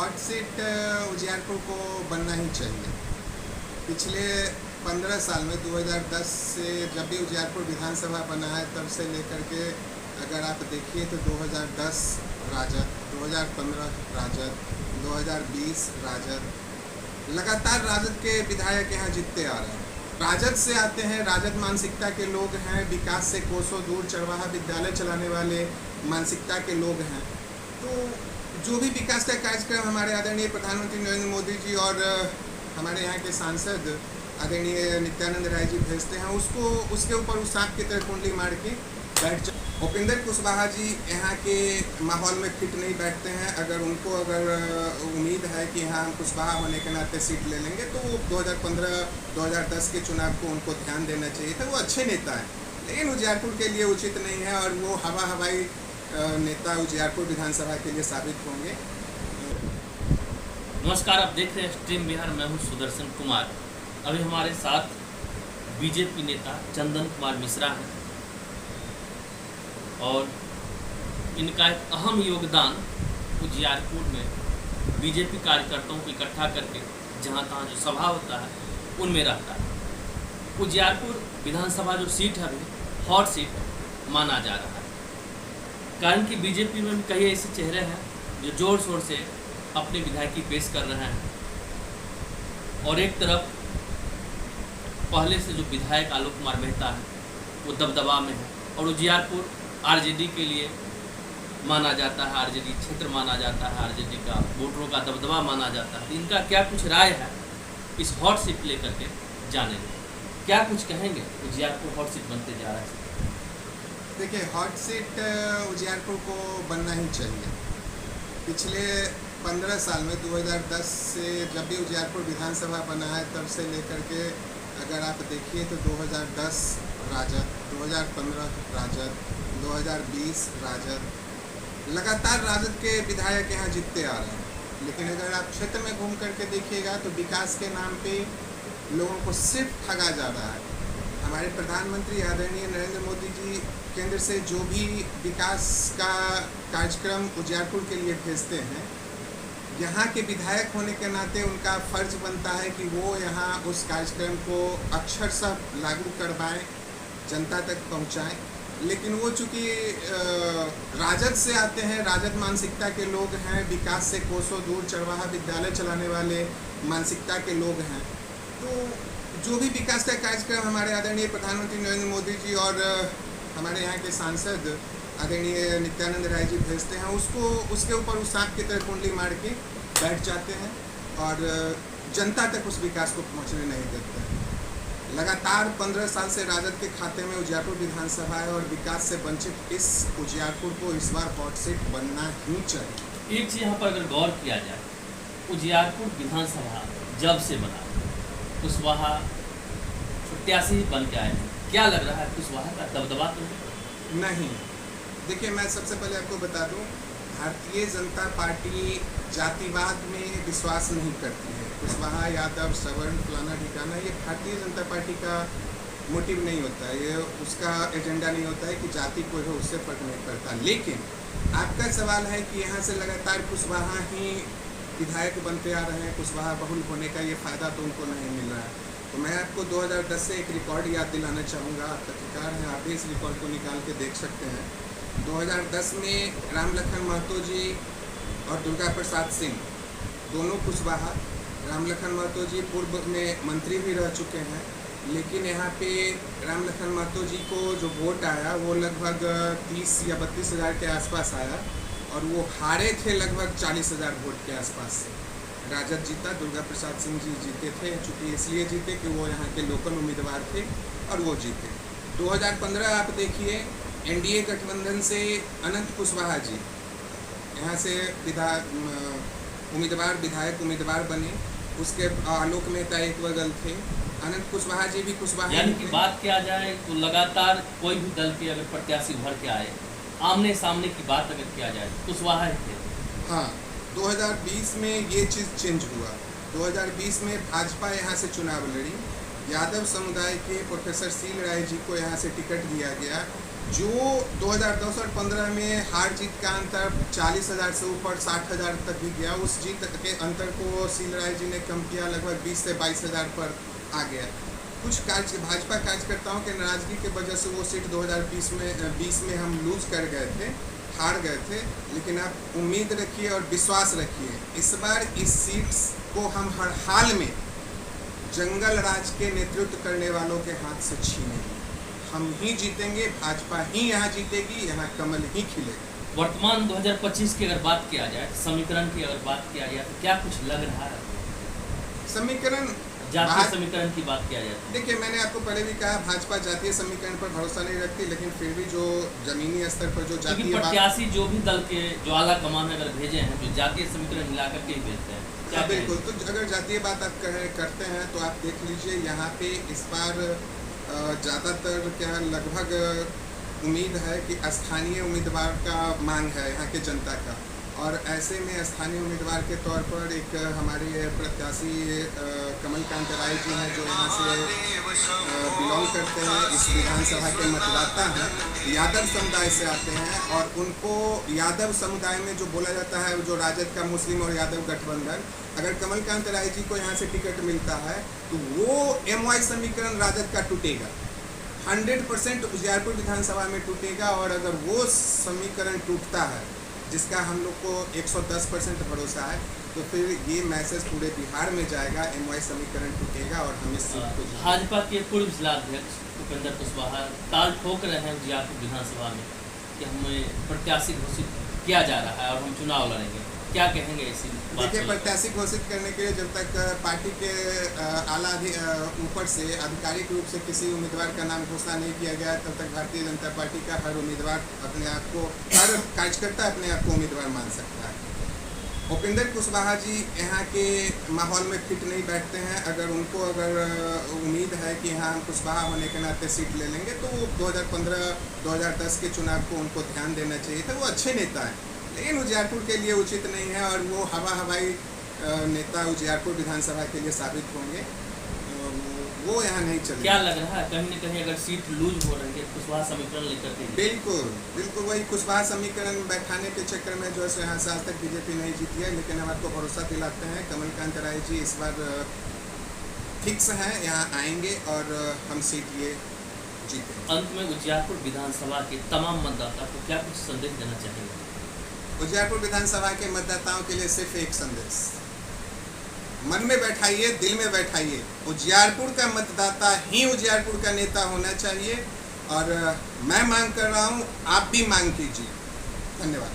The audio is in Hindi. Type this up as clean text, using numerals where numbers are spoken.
हॉट सीट उजियारपुर को बनना ही चाहिए। पिछले 15 साल में 2010 से जब भी उजियारपुर विधानसभा बना है तब से लेकर के अगर आप देखिए तो 2010 राजद, 2015 राजद, 2020 राजद, लगातार राजद के विधायक यहाँ जीतते आ रहे हैं। राजद से आते हैं, राजद मानसिकता के लोग हैं, विकास से कोसों दूर चरवाहा विद्यालय चलाने वाले मानसिकता के लोग हैं। तो जो भी विकास का कार्यक्रम हमारे आदरणीय प्रधानमंत्री नरेंद्र मोदी जी और हमारे यहाँ के सांसद आदरणीय नित्यानंद राय जी भेजते हैं, उसके ऊपर उस सांप की तरह कुंडली मार के बैठ जाए। भूपेंद्र कुशवाहा जी यहाँ के माहौल में फिट नहीं बैठते हैं। अगर उम्मीद है कि यहाँ हम कुशवाहा होने के नाते सीट ले लेंगे तो 2015-2010 के चुनाव को उनको ध्यान देना चाहिए था। वो अच्छे नेता हैं लेकिन उजियारपुर के लिए उचित नहीं है और वो हवाई नेता उजियारपुर विधानसभा के लिए साबित होंगे। नमस्कार, आप देख रहे हैं स्ट्रीम बिहार। मैं हूँ सुदर्शन कुमार। अभी हमारे साथ बीजेपी नेता चंदन कुमार मिश्रा हैं और इनका एक अहम योगदान उजियारपुर में बीजेपी कार्यकर्ताओं को इकट्ठा करके जहाँ तहाँ जो सभा होता है उनमें रहता है। उजियारपुर विधानसभा जो सीट है अभी हॉट सीट माना जा रहा है, कारण कि बीजेपी में भी कई ऐसे चेहरे हैं जो जोर शोर से अपने विधायकी पेश कर रहे हैं और एक तरफ पहले से जो विधायक आलोक कुमार मेहता है वो दबदबा में है और उजियारपुर आरजेडी के लिए माना जाता है, आरजेडी क्षेत्र माना जाता है, आरजेडी का वोटरों का दबदबा माना जाता है। इनका क्या कुछ राय है इस हॉट सीट लेकर के जानेंगे। क्या कुछ कहेंगे, उजियारपुर हॉट सीट बनते जा रहा है? देखिए, हॉट सीट उजियारपुर को बनना ही चाहिए। पिछले 15 साल में 2010 से जब भी उजियारपुर विधानसभा बना है तब से लेकर के अगर आप देखिए तो 2010 राजद, 2015 राजद, 2020 राजद, लगातार राजद के विधायक यहाँ जीतते आ रहे हैं। लेकिन अगर आप क्षेत्र में घूम करके देखिएगा तो विकास के नाम पे लोगों को सिर्फ ठगा जा रहा है। हमारे प्रधानमंत्री आदरणीय नरेंद्र मोदी जी केंद्र से जो भी विकास का कार्यक्रम उजियारपुर के लिए भेजते हैं, यहाँ के विधायक होने के नाते उनका फर्ज बनता है कि वो यहाँ उस कार्यक्रम को अक्षरशः लागू करवाएं, जनता तक पहुँचाएं। लेकिन वो चूँकि राजद से आते हैं, राजद मानसिकता के लोग हैं, विकास से कोसों दूर चरवाहा विद्यालय चलाने वाले मानसिकता के लोग हैं। तो जो भी विकास का कार्यक्रम हमारे आदरणीय प्रधानमंत्री नरेंद्र मोदी जी और हमारे यहाँ के सांसद आदरणीय नित्यानंद राय जी भेजते हैं, उसके ऊपर उस सांप की तरह कुंडली मार के बैठ जाते हैं और जनता तक उस विकास को पहुँचने नहीं देते हैं। लगातार 15 साल से राजद के खाते में उजियारपुर विधानसभा है और विकास से वंचित इस उजियारपुर को इस बार हॉट सीट बनना ही चाहिए। एक चीज़ यहाँ पर अगर गौर किया जाए, उजियारपुर विधानसभा जब से बना कुशवाहा प्रत्याशी बन के आए हैं, क्या लग रहा है कुशवाहा का दबदबा तो नहीं? देखिए, मैं सबसे पहले आपको बता दूं, भारतीय जनता पार्टी जातिवाद में विश्वास नहीं करती है। कुशवाहा, यादव, सवर्ण, फलाना ठिकाना, ये भारतीय जनता पार्टी का मोटिव नहीं होता है, ये उसका एजेंडा नहीं होता है कि जाति कोई हो उससे फर्क नहीं पड़ता। लेकिन आपका सवाल है कि यहाँ से लगातार कुशवाहा ही विधायक बनते आ रहे हैं, कुशवाहा बहुल होने का ये फ़ायदा तो उनको नहीं मिल रहा है। तो मैं आपको 2010 से एक रिकॉर्ड याद दिलाना चाहूँगा। आप पत्रकार हैं, आप भी इस रिकॉर्ड को निकाल के देख सकते हैं। 2010 में राम लखन महतो जी और दुर्गा प्रसाद सिंह दोनों कुशवाहा। राम लखन महतो जी पूर्व में मंत्री भी रह चुके हैं, लेकिन यहाँ पे राम लखन महतो जी को जो वोट आया वो लगभग 30 या 32 हज़ार के आसपास आया और वो हारे थे लगभग 40,000 वोट के आसपास से। राजद जीता, दुर्गा प्रसाद सिंह जी जीते थे, चूँकि इसलिए जीते कि वो यहाँ के लोकल उम्मीदवार थे और वो जीते। 2015 आप देखिए, एनडीए गठबंधन से अनंत कुशवाहा जी यहाँ से विधायक उम्मीदवार बने। उसके आलोक मेहता एक बगल थे, अनंत कुशवाहा जी भी कुशवाहा। यानी कि बात किया जाए तो लगातार कोई भी दल के अगर प्रत्याशी भर के आए, आमने सामने की बात अगर किया जाए कुशवाहा ही थे। हाँ, 2020 में ये चीज़ चेंज हुआ। 2020 में भाजपा यहाँ से चुनाव लड़ी, यादव समुदाय के प्रोफेसर सील राय जी को यहाँ से टिकट दिया गया। जो 2010 और 15 में हार जीत का अंतर 40,000 से ऊपर 60,000 तक भी गया, उस जीत के अंतर को शील राय जी ने कम किया, लगभग 20 से 22,000 पर आ गया। कुछ भाजपा कार्यकर्ताओं के नाराजगी की वजह से वो सीट 2020 में हम लूज कर गए थे, हार गए थे। लेकिन आप उम्मीद रखिए और विश्वास रखिए, इस बार इस सीट को हम हर हाल में जंगल राज के नेतृत्व करने वालों के हाथ से छीनेंगे। हम ही जीतेंगे, भाजपा ही यहाँ जीतेगी, यहाँ कमल ही खिलेगा। वर्तमान 2025 की अगर बात किया जाए, समीकरण की अगर बात किया जाए, तो क्या कुछ लग रहा है? समीकरण, जातीय समीकरण की बात किया जाए, देखिए मैंने आपको पहले भी कहा, भाजपा जातीय समीकरण पर भरोसा नहीं रखती, लेकिन फिर भी जो जमीनी स्तर पर जो जातीय प्रत्याशी जो भी दल के जो आला कमान में अगर भेजे हैं, जो जातीय समीकरण मिलाकर के ही भेजते हैं, क्या बिल्कुल। तो अगर जातीय बात आप करते हैं तो आप देख लीजिए, यहाँ पे इस बार ज़्यादातर क्या लगभग उम्मीद है कि स्थानीय उम्मीदवार का मांग है यहाँ के जनता का, और ऐसे में स्थानीय उम्मीदवार के तौर पर एक हमारे प्रत्याशी कमलकांत राय जी हैं, जो यहाँ से बिलोंग करते हैं, इस विधानसभा के मतदाता हैं, यादव समुदाय से आते हैं, और उनको यादव समुदाय में जो बोला जाता है, जो राजद का मुस्लिम और यादव गठबंधन, अगर कमलकांत राय जी को यहाँ से टिकट मिलता है तो वो MY समीकरण राजद का टूटेगा, 100% उजियारपुर विधानसभा में टूटेगा। और अगर वो समीकरण टूटता है, जिसका हम लोग को 110% भरोसा है, तो फिर ये मैसेज पूरे बिहार में जाएगा, MY समीकरण टूटेगा और हम इस सीट को भाजपा के पूर्व जिलाध्यक्ष उपेंद्र कुशवाहा ताल ठोक रहे हैं उजियारपुर विधानसभा में कि हमें प्रत्याशी घोषित किया जा रहा है और हम चुनाव लड़ेंगे, क्या कहेंगे इसी बात? देखिए, प्रत्याशी घोषित करने के लिए जब तक पार्टी के आला ऊपर से आधिकारिक रूप से किसी उम्मीदवार का नाम घोषणा नहीं किया गया, तब तक भारतीय जनता पार्टी का हर उम्मीदवार अपने आप को, हर कार्यकर्ता अपने आप को उम्मीदवार मान सकता है। उपेंद्र कुशवाहा जी यहाँ के माहौल में फिट नहीं बैठते हैं। अगर उम्मीद है कि यहाँ हम कुशवाहा होने के नाते सीट ले लेंगे, तो वो 2015-2010 के चुनाव को उनको ध्यान देना चाहिए था। वो अच्छे नेता हैं, लेकिन उजियारपुर के लिए उचित नहीं है, और वो हवाई नेता उजियारपुर विधानसभा के लिए साबित होंगे, वो यहाँ नहीं चलेंगे। क्या लग रहा है, कहीं न कहीं अगर सीट लूज हो रही है, कुशवाहा समीकरण लेकर के? बिल्कुल वही कुशवाहा समीकरण बैठाने के चक्कर में जो है यहाँ से आज तक बीजेपी नहीं जीती है, लेकिन हम आपको भरोसा दिलाते हैं कमलकांत राय जी इस बार फिक्स हैं, यहाँ आएंगे और हम सीट ये जीतेंगे। अंत में उजियारपुर विधानसभा के तमाम मतदाता को क्या कुछ संदेश देना चाहेंगे? उजियारपुर विधानसभा के मतदाताओं के लिए सिर्फ एक संदेश, मन में बैठाइए, दिल में बैठाइए, उजियारपुर का मतदाता ही उजियारपुर का नेता होना चाहिए, और मैं मांग कर रहा हूँ, आप भी मांग कीजिए। धन्यवाद।